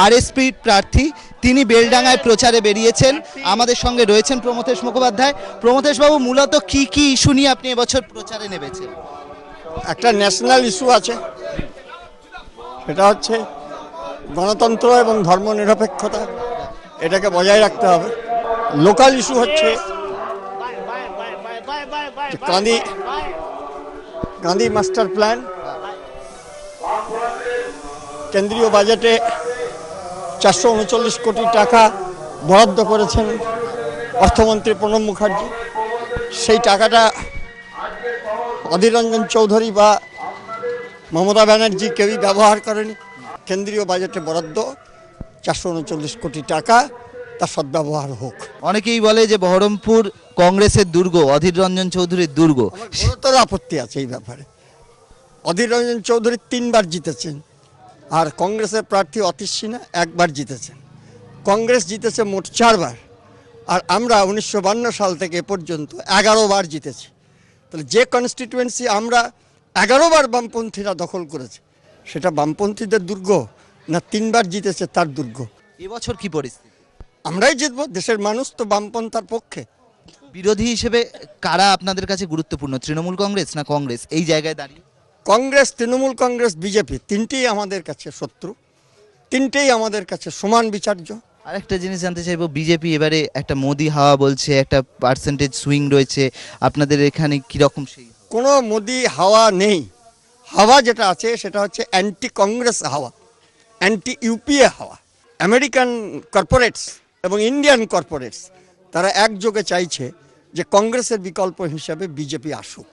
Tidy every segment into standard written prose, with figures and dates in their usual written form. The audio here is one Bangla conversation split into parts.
আরএসপি প্রার্থী, তিনি বেলডাঙ্গায় প্রচারে বেরিয়েছেন। আমাদের সঙ্গে রয়েছেন প্রমথেশ মুখোপাধ্যায়। প্রমথেশ বাবু, মূলত কি কি ইস্যু নিয়ে আপনি এবছর প্রচারে নেমেছেন? একটা ন্যাশনাল ইস্যু আছে, সেটা হচ্ছে গণতন্ত্র এবং ধর্মনিরপেক্ষতা, এটাকে বজায় রাখতে হবে। লোকাল ইস্যু হচ্ছে গান্ধী মাস্টার প্ল্যান, কেন্দ্রীয় বাজেটে 439 কোটি টাকা বরাদ্দ করেছেন অর্থমন্ত্রী প্রণব মুখার্জি। সেই টাকাটা অধীর রঞ্জন চৌধুরী বা মমতা ব্যানার্জি কেউই ব্যবহার করেনি। কেন্দ্রীয় বাজেটে বরাদ্দ 439 কোটি টাকা, তার সদ্ব্যবহার হোক। অনেকেই বলে যে বহরমপুর কংগ্রেসের দুর্গ, অধীর রঞ্জন চৌধুরীর দুর্গ। গুরুতর আপত্তি আছে এই ব্যাপারে। অধীর রঞ্জন চৌধুরী 3 বার জিতেছেন, আর কংগ্রেসের প্রার্থী অতীশ সিনহা 1 বার জিতেছেন। কংগ্রেস জিতেছে মোট 4 বার, আর আমরা 1952 সাল থেকে এ পর্যন্ত 11 বার জিতেছি। তাহলে যে কনস্টিটুয়েন্সি আমরা 11 বার বামপন্থীরা দখল করেছে, সেটা বামপন্থীদের দুর্গ না 3 বার জিতেছে তার দুর্গ? এবছর কি পরিস্থিতি? আমরাই জিতবো, দেশের মানুষ তো বামপন্থার পক্ষে। বিরোধী হিসেবে কারা আপনাদের কাছে গুরুত্বপূর্ণ, তৃণমূল কংগ্রেস না কংগ্রেস এই জায়গায় দাঁড়িয়ে? কংগ্রেস, তৃণমূল কংগ্রেস, বিজেপি, তিনটেই আমাদের কাছে শত্রু, তিনটেই আমাদের কাছে সমান বিচার্য। আরেকটা জিনিস জানতে চাইবো, বিজেপি এবারে একটা মোদি হাওয়া বলছে, একটা পার্সেন্টেজ সুইং রয়েছে, আপনাদের এখানে কিরকম? সেই কোনো মোদি হাওয়া নেই। হাওয়া যেটা আছে সেটা হচ্ছে অ্যান্টি কংগ্রেস হাওয়া, অ্যান্টি ইউপিএ হাওয়া। আমেরিকান কর্পোরেটস এবং ইন্ডিয়ান কর্পোরেটস তারা একযোগে চাইছে যে কংগ্রেসের বিকল্প হিসাবে বিজেপি আসুক।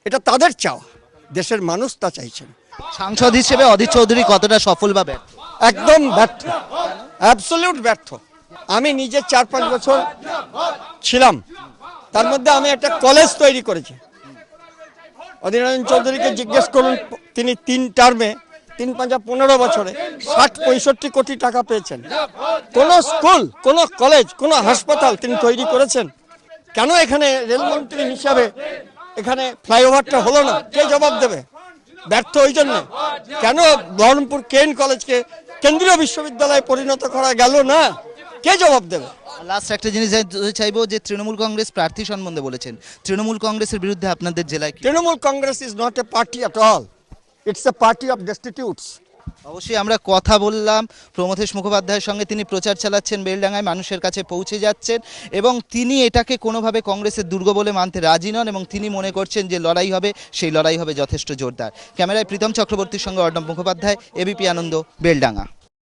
এটা তাদের চাওয়া, দেশের মানুষ তা চাইছেন। সাংসদ হিসেবে অধীর চৌধুরী কতটা সফল বা ব্যর্থ? একদম ব্যর্থ, অ্যাবসলিউট ব্যর্থ। আমি নিজে 4-5 বছর ছিলাম, তার মধ্যে আমি একটা কলেজ তৈরি করেছি। অধীর রঞ্জন চৌধুরীকে জিজ্ঞেস করুন, তিনি 3 টার্মে 3-5-15 বছরে 60-65 কোটি টাকা পেয়েছেন। কোন স্কুল, কোন কলেজ, কোন হাসপাতাল তিনি তৈরি করেছেন? কেন এখানে রেলমন্ত্রী হিসাবে এখানে ফ্লাইওভারটা হলো না? কে জবাব দেবে? ব্যর্থ ওই জন্য। কেন বহরমপুর কেএন কলেজকে কেন্দ্রীয় বিশ্ববিদ্যালয়ে পরিণত করা গেল না? কে জবাব দেবে? লাস্ট একটা জিনিস চাইবো, যে তৃণমূল কংগ্রেস প্রার্থী সম্বন্ধে বলেছেন, তৃণমূল কংগ্রেসের বিরুদ্ধে আপনাদের জেলায় কি? Trinamool Congress is not a party at all, it's a party of destitutes. অবশ্যই আমরা কথা বললাম প্রমথেশ মুখোপাধ্যায়ের সঙ্গে। তিনি প্রচার চালাচ্ছেন বেলডাঙ্গায়, মানুষের কাছে পৌঁছে যাচ্ছেন, এবং তিনি এটাকে কোনোভাবে কংগ্রেসের দুর্গ বলে মানতে রাজি নন, এবং তিনি মনে করছেন যে লড়াই হবে, সেই লড়াই হবে যথেষ্ট জোরদার। ক্যামেরায় প্রীতম চক্রবর্তীর সঙ্গে অর্ণব মুখোপাধ্যায়, এবিপি আনন্দ, বেলডাঙ্গা।